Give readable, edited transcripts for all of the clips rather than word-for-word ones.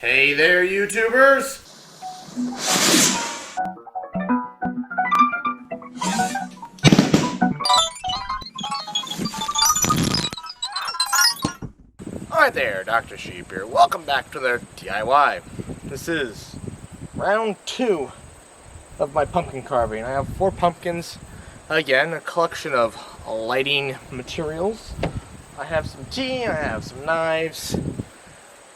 Hey there, YouTubers! Alright there, Dr. Sheep here. Welcome back to their DIY. This is round 2 of my pumpkin carving. I have 4 pumpkins. Again, a collection of lighting materials. I have some tea, I have some knives.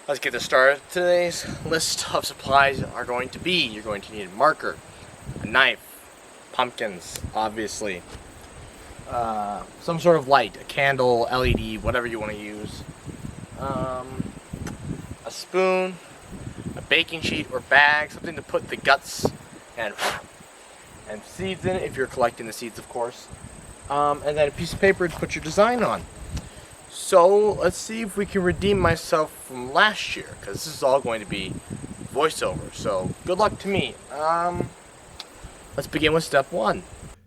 Let's get this started. Today's list of supplies are going to be, you're going to need a marker, a knife, pumpkins, obviously, some sort of light, a candle, LED, whatever you want to use, a spoon, a baking sheet or bag, something to put the guts and seeds in, if you're collecting the seeds, of course, and then a piece of paper to put your design on. So let's see if we can redeem myself from last year, because this is all going to be voiceover. So good luck to me. Let's begin with step 1.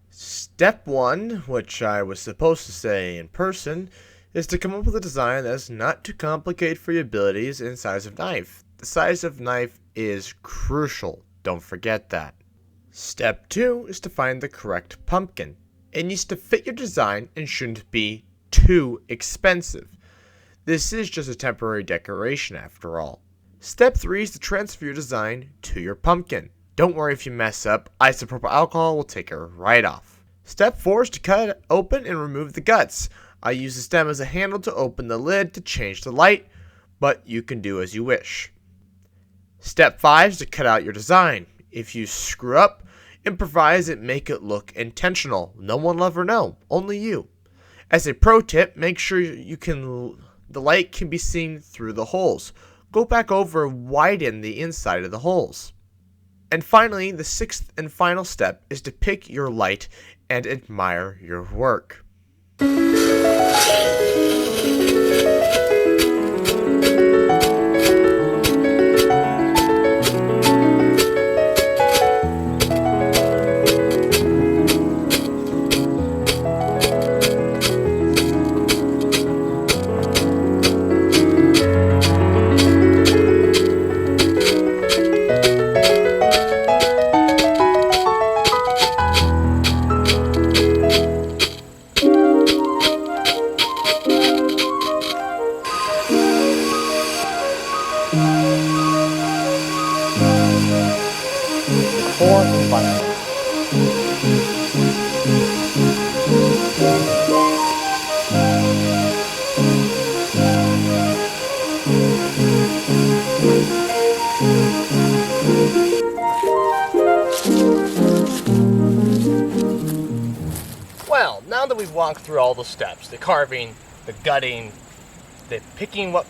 Step 1, which I was supposed to say in person, is to come up with a design that is not too complicated for your abilities and size of knife. The size of knife is crucial. Don't forget that. Step 2 is to find the correct pumpkin. It needs to fit your design and shouldn't be too expensive. This is just a temporary decoration after all. Step 3 is to transfer your design to your pumpkin. Don't worry if you mess up, isopropyl alcohol will take it right off. Step 4 is to cut it open and remove the guts. I use the stem as a handle to open the lid to change the light, but you can do as you wish. Step 5 is to cut out your design. If you screw up, improvise and make it look intentional. No one will ever know, only you. As a pro tip, make sure the light can be seen through the holes. Go back over and widen the inside of the holes. And finally, the 6th and final step is to pick your light and admire your work. Well, now that we've walked through all the steps, the carving, the gutting, the picking what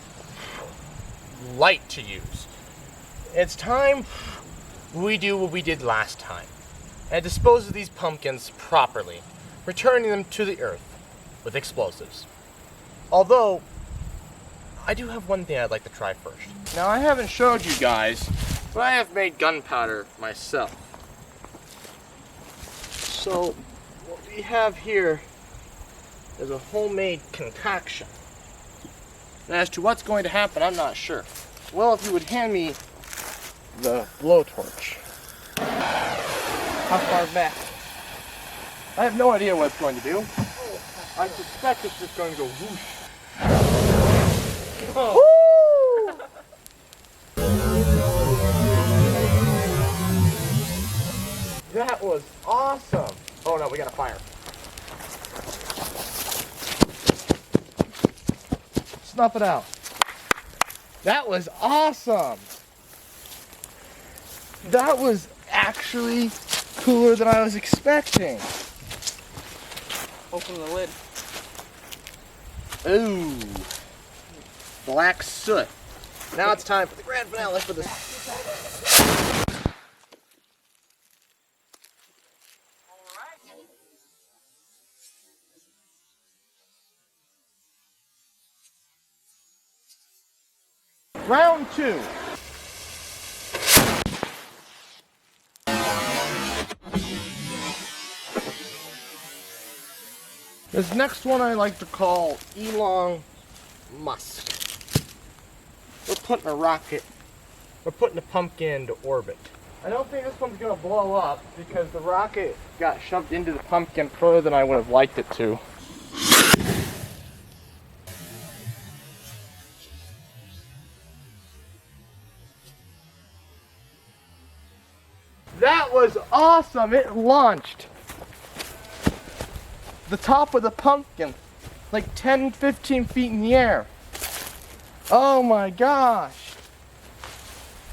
light to use, it's time we do what we did last time and dispose of these pumpkins properly, returning them to the earth with explosives. Although, I do have one thing I'd like to try first. Now, I haven't showed you guys, but I have made gunpowder myself. So, what we have here is a homemade concoction. And as to what's going to happen, I'm not sure. Well, if you would hand me the blowtorch. How far back? I have no idea what it's going to do. I suspect it's just going to go whoosh. Oh. That was awesome. Oh no, we got a fire. Snuff it out. That was awesome. That was actually cooler than I was expecting. Open the lid. Ooh. Black soot. Now it's time for the grand finale for this. Round 2. This next one I like to call Elon Musk. We're putting a rocket we're putting a pumpkin into orbit. I don't think this one's gonna blow up because the rocket got shoved into the pumpkin further than I would have liked it to. That was awesome! It launched the top of the pumpkin like 10, 15 feet in the air. Oh my gosh!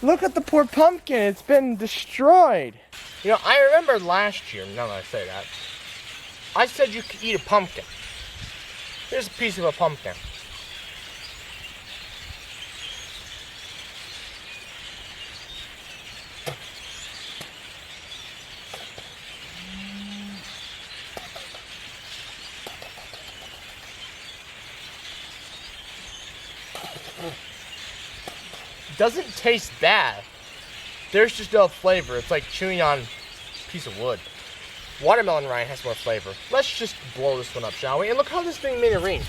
Look at the poor pumpkin, it's been destroyed. You know, I remember last year, now that I say that, I said you could eat a pumpkin. Here's a piece of a pumpkin. Doesn't taste bad. There's just no flavor. It's like chewing on a piece of wood. Watermelon rind has more flavor. Let's just blow this one up, shall we? And look how this thing made a ring.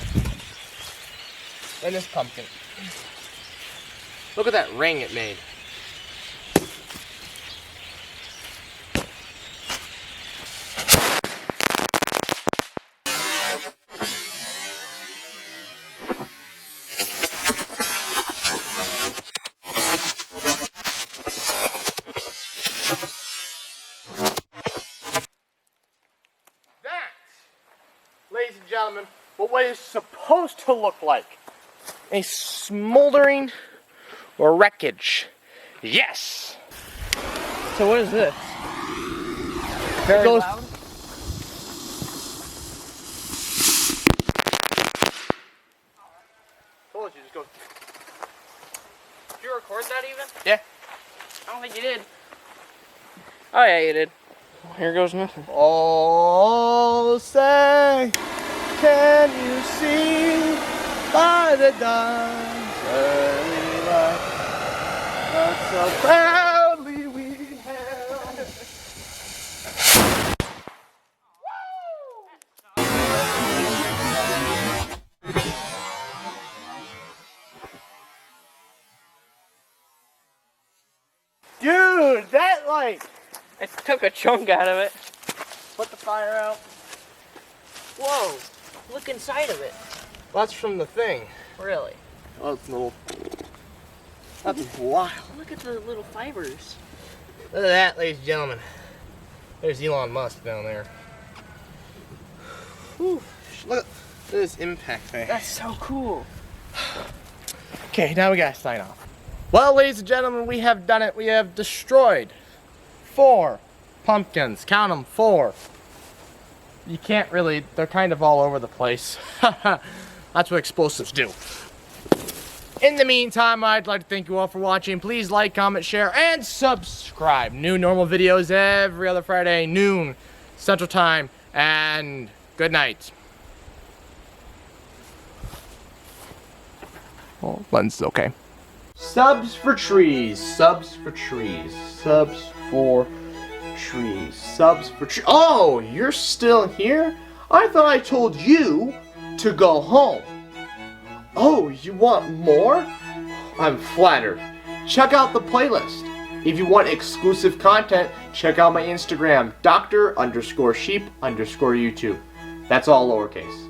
And this pumpkin. Look at that ring it made. Ladies and gentlemen, what is supposed to look like a smoldering wreckage. Yes! So what is this? Very loud? Told you, just go. Did you record that even? Yeah. I don't think you did. Oh yeah, you did. Here goes nothing. Oh, say, can you see by the dawn's early light what so proudly we hailed? Dude, that like... I took a chunk out of it. Put the fire out. Whoa, look inside of it. Well, that's from the thing. Really? Oh, it's a little... That's wild. Look at the little fibers. Look at that, ladies and gentlemen. There's Elon Musk down there. Whew. Look at this impact thing. That's so cool. Okay, now we gotta sign off. Well, ladies and gentlemen, we have done it. We have destroyed 4 pumpkins. Count them, 4. You can't really, they're kind of all over the place. That's what explosives do. In the meantime, I'd like to thank you all for watching. Please like, comment, share, and subscribe. New normal videos every other Friday, noon, Central Time, and good night. Oh, lens is okay. Subs for trees, subs for trees, subs for trees, subs for trees. Oh, you're still here? I thought I told you to go home. Oh, you want more? I'm flattered. Check out the playlist. If you want exclusive content, check out my Instagram, Dr_sheep_YouTube. That's all lowercase.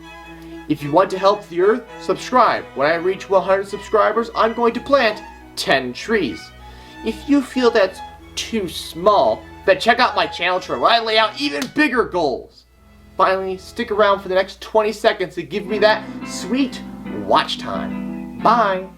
If you want to help the earth, subscribe. When I reach 100 subscribers, I'm going to plant 10 trees. If you feel that's too small, then check out my channel chart where I lay out even bigger goals. Finally, stick around for the next 20 seconds to give me that sweet watch time. Bye.